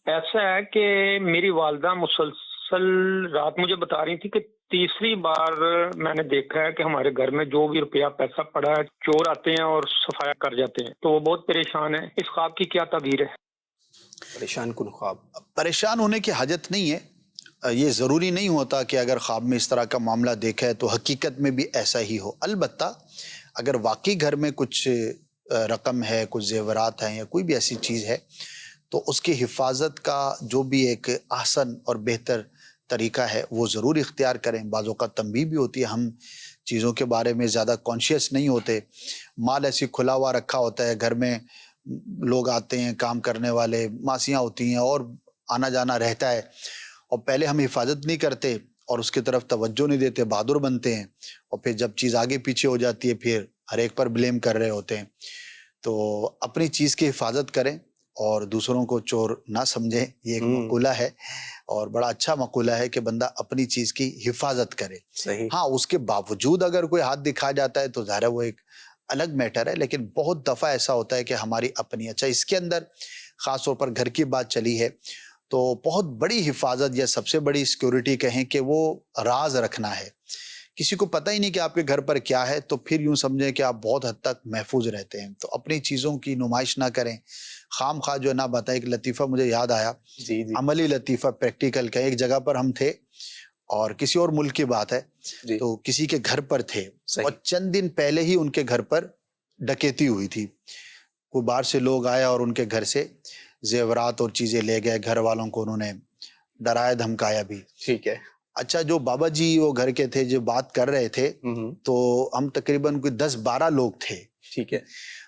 ایسا ہے کہ میری والدہ مسلسل رات مجھے بتا رہی تھی کہ تیسری بار میں نے دیکھا ہے کہ ہمارے گھر میں جو بھی روپیہ پیسہ پڑا ہے چور آتے ہیں اور صفایا کر جاتے ہیں، تو وہ بہت پریشان ہے. اس خواب کی کیا تعبیر ہے؟ پریشان کن خواب. پریشان ہونے کی حاجت نہیں ہے. یہ ضروری نہیں ہوتا کہ اگر خواب میں اس طرح کا معاملہ دیکھا ہے تو حقیقت میں بھی ایسا ہی ہو. البتہ اگر واقعی گھر میں کچھ رقم ہے، کچھ زیورات ہیں یا کوئی بھی ایسی چیز ہے تو اس کی حفاظت کا جو بھی ایک احسن اور بہتر طریقہ ہے وہ ضرور اختیار کریں. بعض اوقات تنبیہ بھی ہوتی ہے، ہم چیزوں کے بارے میں زیادہ کانشیس نہیں ہوتے. مال ایسی کھلا ہوا رکھا ہوتا ہے، گھر میں لوگ آتے ہیں، کام کرنے والے، ماسیاں ہوتی ہیں اور آنا جانا رہتا ہے، اور پہلے ہم حفاظت نہیں کرتے اور اس کی طرف توجہ نہیں دیتے، بہادر بنتے ہیں، اور پھر جب چیز آگے پیچھے ہو جاتی ہے پھر ہر ایک پر بلیم کر رہے ہوتے ہیں. تو اپنی چیز کی حفاظت کریں اور دوسروں کو چور نہ سمجھیں. یہ ایک مقولہ ہے اور بڑا اچھا مقولہ ہے کہ بندہ اپنی چیز کی حفاظت کرے. صحیح. ہاں، اس کے باوجود اگر کوئی ہاتھ دکھا جاتا ہے تو ظاہر ہے وہ ایک الگ میٹر ہے، لیکن بہت دفعہ ایسا ہوتا ہے کہ ہماری اپنی، اچھا اس کے اندر خاص طور پر گھر کی بات چلی ہے تو بہت بڑی حفاظت یا سب سے بڑی سیکیورٹی کہیں کہ وہ راز رکھنا ہے. کسی کو پتہ ہی نہیں کہ آپ کے گھر پر کیا ہے تو پھر یوں سمجھیں کہ آپ بہت حد تک محفوظ رہتے ہیں. تو اپنی چیزوں کی نمائش نہ کریں، خام خواہ جو نہ بتائیں. ایک لطیفہ مجھے یاد آیا، جی جی عملی لطیفہ، پریکٹیکل کا. ایک جگہ پر ہم تھے اور کسی اور ملک کی بات ہے، جی. تو کسی کے گھر پر تھے صحیح. اور چند دن پہلے ہی ان کے گھر پر ڈکیتی ہوئی تھی. کوئی باہر سے لوگ آئے اور ان کے گھر سے زیورات اور چیزیں لے گئے. گھر والوں کو انہوں نے ڈرایا دھمکایا بھی. ٹھیک ہے. اچھا، جو بابا جی وہ گھر کے تھے جو بات کر رہے تھے تو ہم تقریباً کوئی 10-12 لوگ تھے. ٹھیک ہے.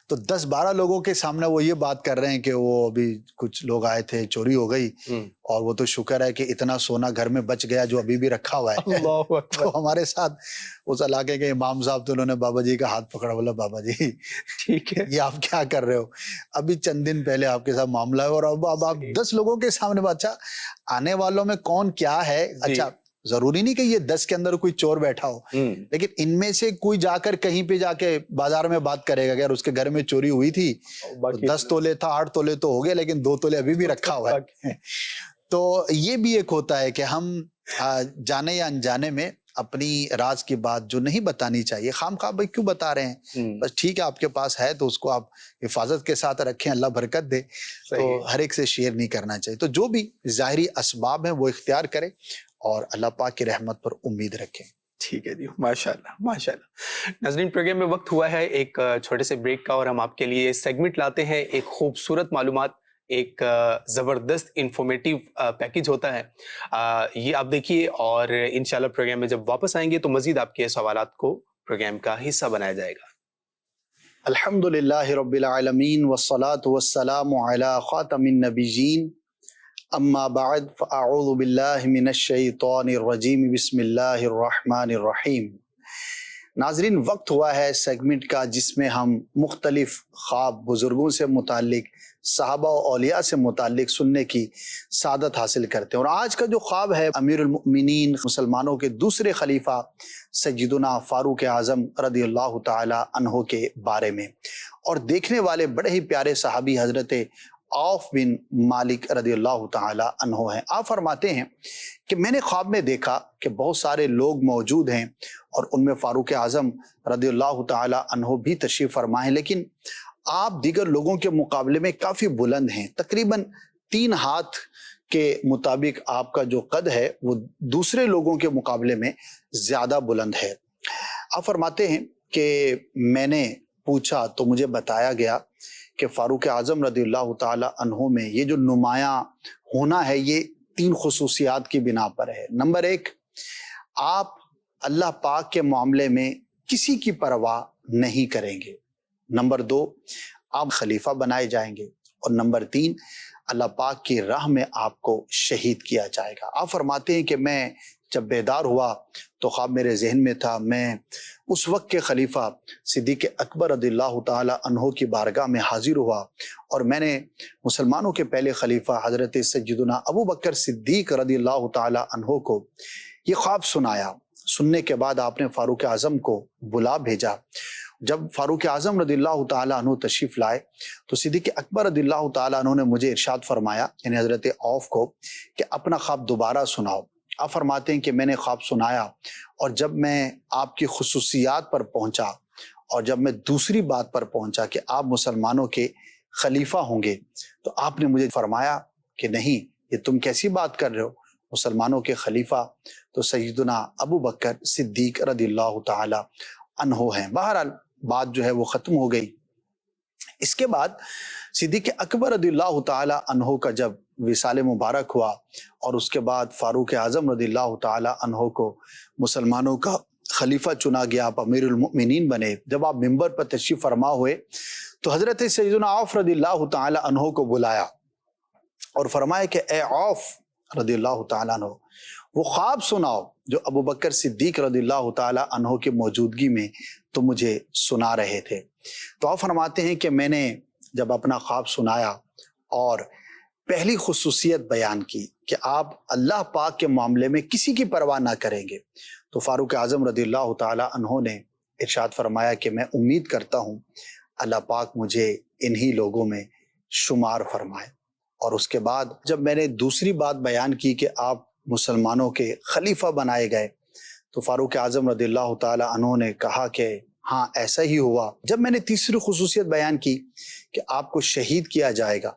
تو 10-12 لوگوں کے سامنے وہ یہ بات کر رہے ہیں کہ وہ ابھی کچھ لوگ آئے تھے، چوری ہو گئی، اور وہ تو شکر ہے کہ اتنا سونا گھر میں بچ گیا جو ابھی بھی رکھا ہوا ہے. اللہ اکبر. تو ہمارے ساتھ اس علاقے کے امام صاحب تو انہوں نے بابا جی کا ہاتھ پکڑا، بولا بابا جی ٹھیک ہے، یہ آپ کیا کر رہے ہو؟ ابھی چند دن پہلے آپ کے ساتھ معاملہ ہے اور اب آپ 10 لوگوں کے سامنے. اچھا، آنے والوں میں کون کیا ہے؟ اچھا، ضروری نہیں کہ یہ 10 کے اندر کوئی چور بیٹھا ہو، لیکن ان میں سے کوئی جا کر کہیں پہ جا کے بازار میں بات کرے گا کہ یار اس کے گھر میں چوری ہوئی تھی، 10 تولے تھا، 8 تولے تو ہو گئے لیکن 2 تولے ابھی بھی رکھا ہوا ہے. تو یہ بھی ایک ہوتا ہے کہ ہم جانے یا انجانے میں اپنی راز کی بات جو نہیں بتانی چاہیے، خام خواہ بھائی کیوں بتا رہے ہیں؟ بس ٹھیک ہے، آپ کے پاس ہے تو اس کو آپ حفاظت کے ساتھ رکھیں، اللہ برکت دے. تو ہر ایک سے شیئر نہیں کرنا چاہیے. تو جو بھی ظاہری اسباب ہیں وہ اختیار کریں اور اللہ پاک کی رحمت پر امید رکھیں. ٹھیک ہے جی، ماشاءاللہ ماشاءاللہ. ناظرین، پروگرام میں وقت ہوا ہے ایک چھوٹے سے بریک کا، اور ہم آپ کے لیے سیگمنٹ لاتے ہیں ایک خوبصورت معلومات ایک زبردست انفارمیٹیو پیکج ہوتا ہے. یہ آپ دیکھیے اور انشاءاللہ پروگرام میں جب واپس آئیں گے تو مزید آپ کے سوالات کو پروگرام کا حصہ بنایا جائے گا. الحمدللہ رب العالمین والصلاة والسلام علی خاتم النبیین اما بعد فاعوذ باللہ من الشیطان الرجیم بسم اللہ الرحمن الرحیم. ناظرین، وقت ہوا ہے سیگمنٹ کا جس میں ہم مختلف خواب بزرگوں سے متعلق، صحابہ و اولیاء سے متعلق سننے کی سعادت حاصل کرتے ہیں. اور آج کا جو خواب ہے امیر المؤمنین مسلمانوں کے دوسرے خلیفہ سیدنا فاروق اعظم رضی اللہ تعالی عنہ کے بارے میں. اور دیکھنے والے بڑے ہی پیارے صحابی حضرت عوف بن مالک رضی اللہ تعالی عنہ ہیں. آپ فرماتے ہیں کہ میں نے خواب میں دیکھا کہ بہت سارے لوگ موجود ہیں اور ان میں فاروق اعظم رضی اللہ تعالی عنہ بھی تشریف فرما ہیں، لیکن آپ دیگر لوگوں کے مقابلے میں کافی بلند ہیں. تقریباً 3 ہاتھ کے مطابق آپ کا جو قد ہے وہ دوسرے لوگوں کے مقابلے میں زیادہ بلند ہے. آپ فرماتے ہیں کہ میں نے پوچھا تو مجھے بتایا گیا کہ فاروق اعظم رضی اللہ تعالی عنہ میں یہ جو نمایاں ہونا ہے یہ 3 خصوصیات کی بنا پر ہے. نمبر 1، آپ اللہ پاک کے معاملے میں کسی کی پرواہ نہیں کریں گے. نمبر 2، آپ خلیفہ بنائے جائیں گے. اور نمبر 3، اللہ پاک کی راہ میں آپ کو شہید کیا جائے گا. آپ فرماتے ہیں کہ میں جب بیدار ہوا تو خواب میرے ذہن میں تھا، میں اس وقت کے خلیفہ صدیق اکبر رضی اللہ تعالی عنہ کی بارگاہ میں حاضر ہوا اور میں نے مسلمانوں کے پہلے خلیفہ حضرت سیدنا ابو بکر صدیق رضی اللہ تعالی عنہ کو یہ خواب سنایا. سننے کے بعد آپ نے فاروق اعظم کو بلا بھیجا. جب فاروق اعظم رضی اللہ تعالی عنہ تشریف لائے تو صدیق اکبر رضی اللہ تعالی عنہ نے مجھے ارشاد فرمایا، یعنی حضرت عوف کو، کہ اپنا خواب دوبارہ سناؤ. آپ فرماتے ہیں کہ میں نے خواب سنایا اور جب میں آپ کی خصوصیات پر پہنچا اور جب میں دوسری بات پر پہنچا کہ آپ مسلمانوں کے خلیفہ ہوں گے تو آپ نے مجھے فرمایا کہ نہیں، یہ تم کیسی بات کر رہے ہو، مسلمانوں کے خلیفہ تو سیدنا ابو بکر صدیق رضی اللہ تعالی عنہ ہیں. بہرحال بات جو ہے وہ ختم ہو گئی. اس کے بعد صدیق اکبر رضی اللہ تعالی عنہ کا جب وصال مبارک ہوا اور اس کے بعد فاروق اعظم رضی اللہ تعالی عنہ کو مسلمانوں کا خلیفہ چنا گیا، آپ امیر المؤمنین بنے. جب آپ منبر پر تشریف فرما ہوئے تو حضرت سیدنا عوف رضی اللہ تعالی عنہ کو بلایا اور فرمایا کہ اے عوف رضی اللہ تعالی عنہ، وہ خواب سناؤ جو ابو بکر صدیق رضی اللہ تعالی عنہ کی موجودگی میں تو مجھے سنا رہے تھے. تو آپ فرماتے ہیں کہ میں نے جب اپنا خواب سنایا اور پہلی خصوصیت بیان کی کہ آپ اللہ پاک کے معاملے میں کسی کی پرواہ نہ کریں گے، تو فاروق اعظم رضی اللہ تعالی عنہ نے ارشاد فرمایا کہ میں امید کرتا ہوں اللہ پاک مجھے انہی لوگوں میں شمار فرمائے. اور اس کے بعد جب میں نے دوسری بات بیان کی کہ آپ مسلمانوں کے خلیفہ بنائے گئے تو فاروق اعظم رضی اللہ تعالی عنہ نے کہا کہ ہاں ایسا ہی ہوا. جب میں نے تیسری خصوصیت بیان کی کہ آپ کو شہید کیا جائے گا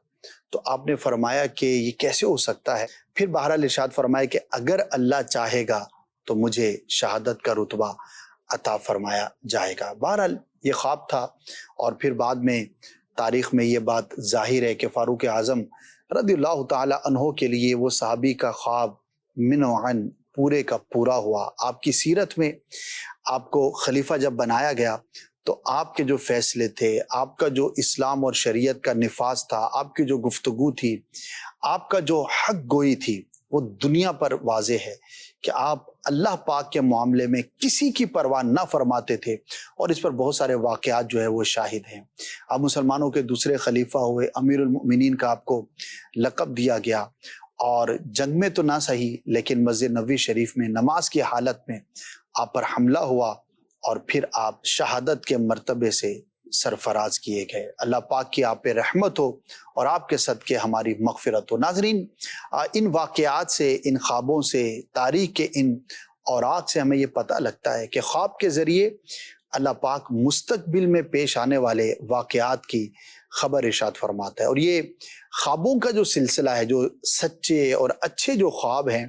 تو آپ نے فرمایا کہ یہ کیسے ہو سکتا ہے. پھر بہرحال ارشاد فرمایا کہ اگر اللہ چاہے گا تو مجھے شہادت کا رتبہ عطا فرمایا جائے گا. بہرحال یہ خواب تھا اور پھر بعد میں تاریخ میں یہ بات ظاہر ہے کہ فاروق اعظم رضی اللہ تعالی عنہ کے لیے وہ صحابی کا خواب منوعاً پورے کا پورا ہوا. آپ کی سیرت میں آپ کو خلیفہ جب بنایا گیا تو آپ کے جو فیصلے تھے، آپ کا جو اسلام اور شریعت کا نفاذ تھا، آپ کی جو گفتگو تھی، آپ کا جو حق گوئی تھی، وہ دنیا پر واضح ہے کہ آپ اللہ پاک کے معاملے میں کسی کی پرواہ نہ فرماتے تھے. اور اس پر بہت سارے واقعات جو ہے وہ شاہد ہیں. آپ مسلمانوں کے دوسرے خلیفہ ہوئے، امیر المؤمنین کا آپ کو لقب دیا گیا اور جنگ میں تو نہ صحیح لیکن مسجد نبوی شریف میں نماز کی حالت میں آپ پر حملہ ہوا اور پھر آپ شہادت کے مرتبے سے سرفراز کیے گئے. اللہ پاک کی آپ پہ رحمت ہو اور آپ کے صدقے ہماری مغفرت ہو. ناظرین، ان واقعات سے، ان خوابوں سے، تاریخ کے ان اوراق سے ہمیں یہ پتہ لگتا ہے کہ خواب کے ذریعے اللہ پاک مستقبل میں پیش آنے والے واقعات کی خبر ارشاد فرماتا ہے. اور یہ خوابوں کا جو سلسلہ ہے، جو سچے اور اچھے جو خواب ہیں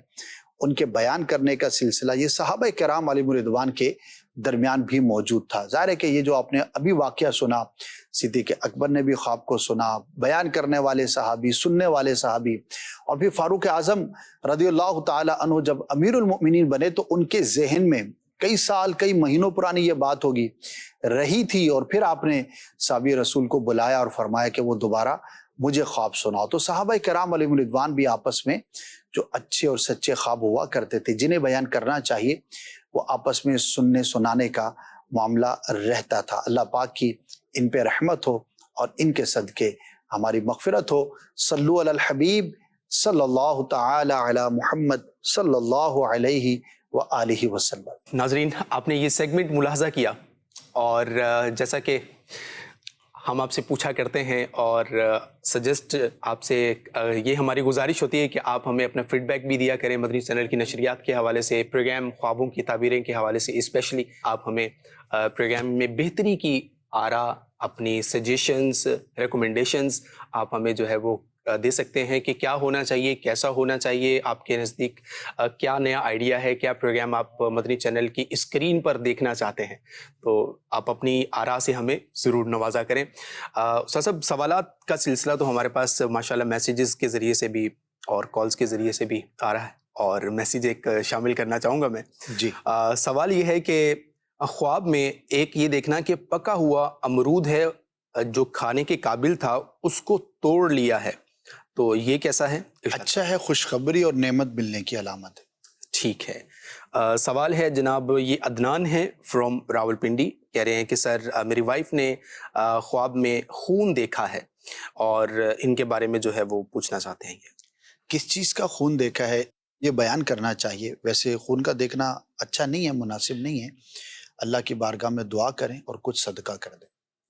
ان کے بیان کرنے کا سلسلہ، یہ صحابہ کرام علیہم الرضوان کے درمیان بھی موجود تھا۔ ظاہر ہے کہ یہ جو آپ نے ابھی واقعہ سنا، صدیق اکبر نے بھی خواب کو سنا، بیان کرنے والے صحابی، سننے والے صحابی، اور پھر فاروق اعظم رضی اللہ تعالی عنہ جب امیر المؤمنین بنے تو ان کے ذہن میں کئی سال کئی مہینوں پرانی یہ بات ہوگی رہی تھی، اور پھر آپ نے صحابی رسول کو بلایا اور فرمایا کہ وہ دوبارہ مجھے خواب سناؤ۔ تو صحابہ کرام علیہم الرضوان بھی آپس میں جو اچھے اور سچے خواب ہوا کرتے تھے جنہیں بیان کرنا چاہیے، وہ آپس میں سننے سنانے کا معاملہ رہتا تھا۔ اللہ پاک کی ان پہ رحمت ہو اور ان کے صدقے ہماری مغفرت ہو۔ صلو علی الحبیب صلی اللہ تعالی علی محمد صلی اللہ علیہ وآلہ وسلم۔ ناظرین، آپ نے یہ سیگمنٹ ملاحظہ کیا، اور جیسا کہ ہم آپ سے پوچھا کرتے ہیں اور سجسٹ آپ سے یہ ہماری گزارش ہوتی ہے کہ آپ ہمیں اپنا فیڈ بیک بھی دیا کریں مدنی چینل کی نشریات کے حوالے سے، پروگرام خوابوں کی تعبیریں کے حوالے سے، اسپیشلی آپ ہمیں پروگرام میں بہتری کی آراء، اپنی سجیشنز، ریکومنڈیشنز آپ ہمیں جو ہے وہ دے سکتے ہیں کہ کیا ہونا چاہیے، کیسا ہونا چاہیے، آپ کے نزدیک کیا نیا آئیڈیا ہے، کیا پروگرام آپ مدنی چینل کی اسکرین پر دیکھنا چاہتے ہیں، تو آپ اپنی آراء سے ہمیں ضرور نوازا کریں۔ استاد صاحب، سوالات کا سلسلہ تو ہمارے پاس ماشاءاللہ میسیجز کے ذریعے سے بھی اور کالز کے ذریعے سے بھی آ رہا ہے، اور میسیج ایک شامل کرنا چاہوں گا میں۔ جی، سوال یہ ہے کہ خواب میں ایک یہ دیکھنا کہ پکا ہوا امرود ہے جو کھانے کے قابل تھا اس کو توڑ لیا ہے، تو یہ کیسا ہے؟ اچھا ہے، خوشخبری اور نعمت ملنے کی علامت ہے۔ ٹھیک ہے۔ سوال ہے جناب، یہ عدنان ہے فرام راول پنڈی، کہہ رہے ہیں کہ سر میری وائف نے خواب میں خون دیکھا ہے اور ان کے بارے میں جو ہے وہ پوچھنا چاہتے ہیں۔ کس چیز کا خون دیکھا ہے یہ بیان کرنا چاہیے۔ ویسے خون کا دیکھنا اچھا نہیں ہے، مناسب نہیں ہے۔ اللہ کی بارگاہ میں دعا کریں اور کچھ صدقہ کر دیں۔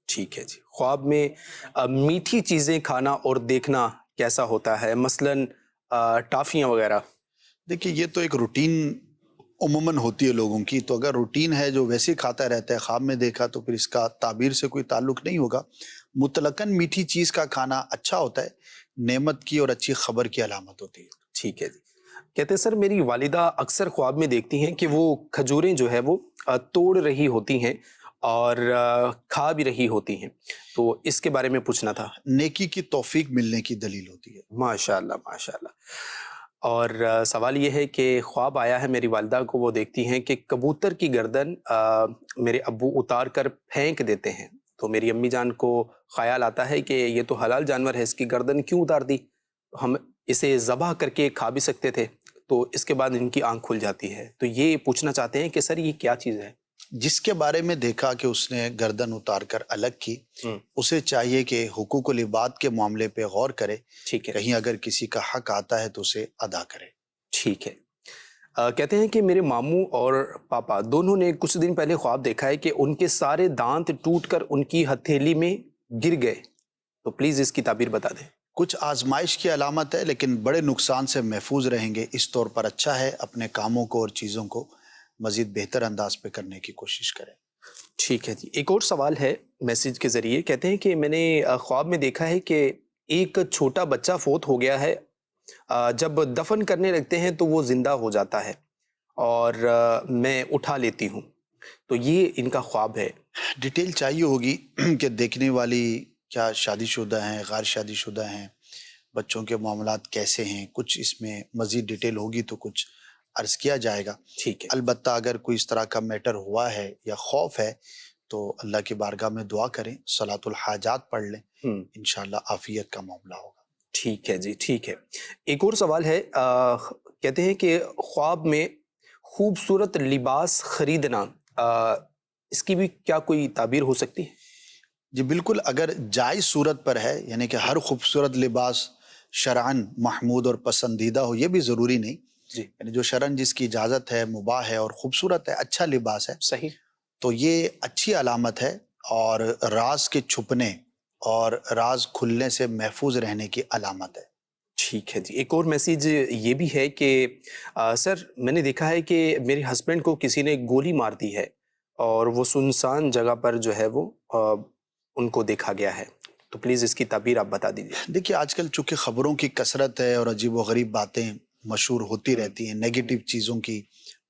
ٹھیک ہے جی۔ خواب میں میٹھی چیزیں کھانا اور دیکھنا کیسا ہوتا ہے، مثلاً ٹافیاں وغیرہ؟ دیکھیے، یہ تو ایک روٹین عموماً ہوتی ہے لوگوں کی، تو اگر روٹین ہے جو ویسے کھاتا رہتا ہے، خواب میں دیکھا تو پھر اس کا تعبیر سے کوئی تعلق نہیں ہوگا۔ مطلقاً میٹھی چیز کا کھانا اچھا ہوتا ہے، نعمت کی اور اچھی خبر کی علامت ہوتی ہے۔ ٹھیک ہے جی۔ کہتے ہیں سر میری والدہ اکثر خواب میں دیکھتی ہیں کہ وہ کھجوریں جو ہے وہ توڑ رہی ہوتی ہیں اور کھا بھی رہی ہوتی ہیں، تو اس کے بارے میں پوچھنا تھا۔ نیکی کی توفیق ملنے کی دلیل ہوتی ہے۔ ماشاءاللہ ماشاءاللہ۔ اور سوال یہ ہے کہ خواب آیا ہے میری والدہ کو، وہ دیکھتی ہیں کہ کبوتر کی گردن میرے ابو اتار کر پھینک دیتے ہیں، تو میری امی جان کو خیال آتا ہے کہ یہ تو حلال جانور ہے، اس کی گردن کیوں اتار دی، ہم اسے ذبح کر کے کھا بھی سکتے تھے، تو اس کے بعد ان کی آنکھ کھل جاتی ہے، تو یہ پوچھنا چاہتے ہیں کہ سر یہ کیا چیز ہے؟ جس کے بارے میں دیکھا کہ اس نے گردن اتار کر الگ کی، اسے چاہیے کہ حقوق العباد کے معاملے پہ غور کرے، ٹھیک ہے، کہیں اگر کسی کا حق آتا ہے تو اسے ادا کرے۔ ٹھیک ہے۔ کہتے ہیں کہ میرے ماموں اور پاپا دونوں نے کچھ دن پہلے خواب دیکھا ہے کہ ان کے سارے دانت ٹوٹ کر ان کی ہتھیلی میں گر گئے، تو پلیز اس کی تعبیر بتا دیں۔ کچھ آزمائش کی علامت ہے، لیکن بڑے نقصان سے محفوظ رہیں گے۔ اس طور پر اچھا ہے اپنے کاموں کو اور چیزوں کو مزید بہتر انداز پہ کرنے کی کوشش کریں۔ ٹھیک ہے جی۔ ایک اور سوال ہے میسیج کے ذریعے، کہتے ہیں کہ میں نے خواب میں دیکھا ہے کہ ایک چھوٹا بچہ فوت ہو گیا ہے، جب دفن کرنے لگتے ہیں تو وہ زندہ ہو جاتا ہے اور میں اٹھا لیتی ہوں، تو یہ ان کا خواب ہے۔ ڈیٹیل چاہیے ہوگی کہ دیکھنے والی کیا شادی شدہ ہیں، غیر شادی شدہ ہیں، بچوں کے معاملات کیسے ہیں، کچھ اس میں مزید ڈیٹیل ہوگی تو کچھ عرض کیا جائے گا۔ ٹھیک ہے۔ البتہ اگر کوئی اس طرح کا میٹر ہوا ہے یا خوف ہے تو اللہ کی بارگاہ میں دعا کریں، صلاۃ الحاجات پڑھ لیں، انشاءاللہ عافیت کا معاملہ ہوگا۔ ٹھیک ہے جی، ٹھیک ہے۔ ایک اور سوال ہے، کہتے ہیں کہ خواب میں خوبصورت لباس خریدنا، اس کی بھی کیا کوئی تعبیر ہو سکتی ہے؟ جی بالکل، اگر جائز صورت پر ہے، یعنی کہ ہر خوبصورت لباس شرعاً محمود اور پسندیدہ ہو، یہ بھی ضروری نہیں جی، یعنی جو شرعاً جس کی اجازت ہے، مباح ہے اور خوبصورت ہے، اچھا لباس ہے، صحیح، تو یہ اچھی علامت ہے اور راز کے چھپنے اور راز کھلنے سے محفوظ رہنے کی علامت ہے۔ ٹھیک ہے جی۔ ایک اور میسیج یہ بھی ہے کہ سر میں نے دیکھا ہے کہ میرے ہسبینڈ کو کسی نے گولی مار دی ہے اور وہ سنسان جگہ پر جو ہے وہ ان کو دیکھا گیا ہے، تو پلیز اس کی تعبیر آپ بتا دیجیے۔ دیکھیے آج کل چونکہ خبروں کی کثرت ہے اور عجیب و غریب باتیں مشہور ہوتی رہتی ہیں، نیگیٹو چیزوں کی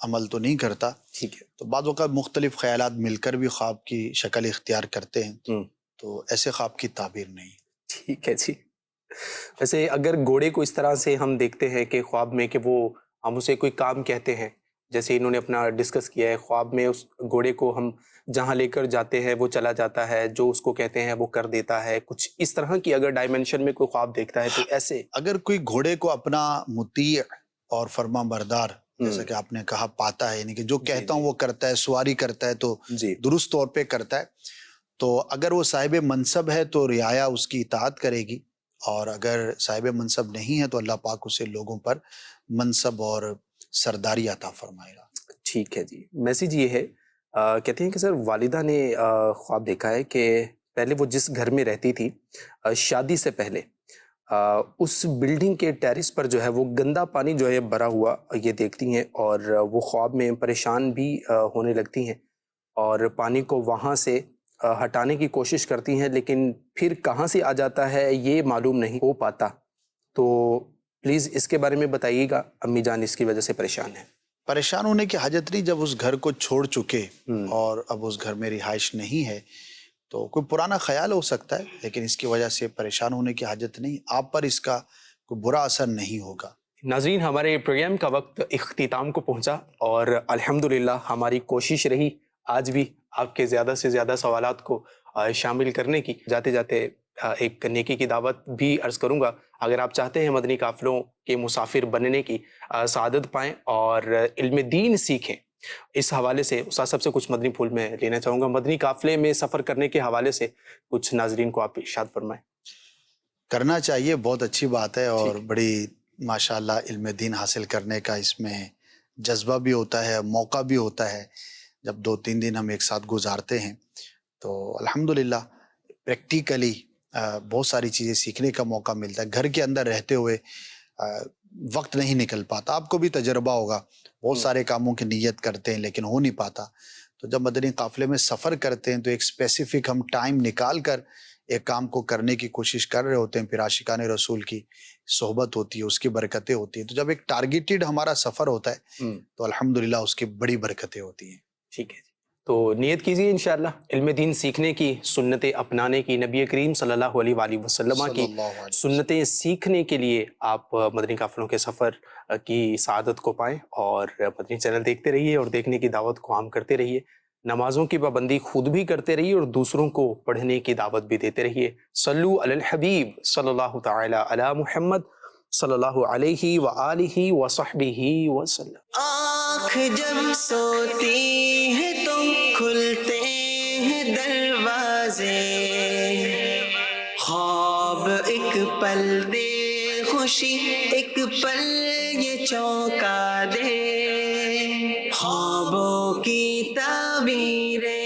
عمل تو نہیں کرتا. ٹھیک ہے. تو بعض اوقات مختلف خیالات مل کر بھی خواب کی شکل اختیار کرتے ہیں. تو ایسے خواب کی تعبیر نہیں. ٹھیک ہے جی. ویسے اگر گھوڑے کو اس طرح سے ہم دیکھتے ہیں کہ خواب میں کہ وہ ہم اسے کوئی کام کہتے ہیں، جیسے انہوں نے اپنا ڈسکس کیا ہے، خواب میں اس گھوڑے کو ہم جہاں لے کر جاتے ہیں وہ چلا جاتا ہے، جو اس کو کہتے ہیں وہ کر دیتا ہے، کچھ اس طرح کی اگر ڈائمینشن میں کوئی خواب دیکھتا ہے تو ایسے اگر کوئی گھوڑے کو اپنا مطیع اور فرما بردار جیسا کہ آپ نے کہا پاتا ہے، یعنی کہ جو کہتا ہوں وہ کرتا ہے، سواری کرتا ہے تو درست طور پہ کرتا ہے، تو اگر وہ صاحب منصب ہے تو رعایا اس کی اطاعت کرے گی، اور اگر صاحب منصب نہیں ہے تو اللہ پاک اسے لوگوں پر منصب اور سرداری عطا فرمائے گا. ٹھیک ہے جی. میسیج یہ ہے، کہتے ہیں کہ سر والدہ نے خواب دیکھا ہے کہ پہلے وہ جس گھر میں رہتی تھی شادی سے پہلے اس بلڈنگ کے ٹیرس پر جو ہے وہ گندا پانی جو ہے بھرا ہوا یہ دیکھتی ہیں، اور وہ خواب میں پریشان بھی ہونے لگتی ہیں اور پانی کو وہاں سے ہٹانے کی کوشش کرتی ہیں، لیکن پھر کہاں سے آ جاتا ہے یہ معلوم نہیں ہو پاتا. تو پلیز اس کے بارے میں بتائیے گا. امی جان اس کی وجہ سے پریشان ہیں. پریشان ہونے کی حاجت نہیں، جب اس گھر کو چھوڑ چکے اور اب اس گھر میں رہائش نہیں ہے تو کوئی پرانا خیال ہو سکتا ہے، لیکن اس کی وجہ سے پریشان ہونے کی حاجت نہیں. آپ پر اس کا کوئی برا اثر نہیں ہوگا. ناظرین، ہمارے پروگرام کا وقت اختتام کو پہنچا، اور الحمدللہ ہماری کوشش رہی آج بھی آپ کے زیادہ سے زیادہ سوالات کو شامل کرنے کی. جاتے جاتے ایک نیکی کی دعوت بھی عرض کروں گا. اگر آپ چاہتے ہیں مدنی قافلوں کے مسافر بننے کی سعادت پائیں اور علم دین سیکھیں، اس حوالے سے استاد صاحب سے کچھ مدنی پھول میں لینا چاہوں گا. مدنی قافلے میں سفر کرنے کے حوالے سے کچھ ناظرین کو آپ ارشاد فرمائیں. کرنا چاہیے، بہت اچھی بات ہے، اور بڑی ماشاءاللہ علم دین حاصل کرنے کا اس میں جذبہ بھی ہوتا ہے، موقع بھی ہوتا ہے. جب 2-3 دن ہم ایک ساتھ گزارتے ہیں تو الحمدللہ پریکٹیکلی بہت ساری چیزیں سیکھنے کا موقع ملتا ہے. گھر کے اندر رہتے ہوئے وقت نہیں نکل پاتا. آپ کو بھی تجربہ ہوگا، بہت سارے کاموں کی نیت کرتے ہیں لیکن ہو نہیں پاتا. تو جب مدنی قافلے میں سفر کرتے ہیں تو ایک اسپیسیفک ہم ٹائم نکال کر ایک کام کو کرنے کی کوشش کر رہے ہوتے ہیں. پھر عاشقان رسول کی صحبت ہوتی ہے، اس کی برکتیں ہوتی ہیں. تو جب ایک ٹارگیٹڈ ہمارا سفر ہوتا ہے تو الحمدللہ اس کی بڑی برکتیں ہوتی ہیں. ٹھیک ہے. تو نیت کیجیے انشاءاللہ علم دین سیکھنے کی، سنتیں اپنانے کی، نبی کریم صلی اللہ علیہ وآلہ وسلم کی سنتیں سیکھنے کے لیے آپ مدنی قافلوں کے سفر کی سعادت کو پائیں، اور مدنی چینل دیکھتے رہیے اور دیکھنے کی دعوت کو عام کرتے رہیے. نمازوں کی پابندی خود بھی کرتے رہیے اور دوسروں کو پڑھنے کی دعوت بھی دیتے رہیے. صلو علی الحبیب صلی اللہ تعالی علی محمد صلی اللہ علیہ وآلہ وصحبہ وسلم. آنکھ جب سوتی ہے تو کھلتے ہیں دروازے، خواب ایک پل دے خوشی ایک پل یہ چونکا دے، خوابوں کی تعبیریں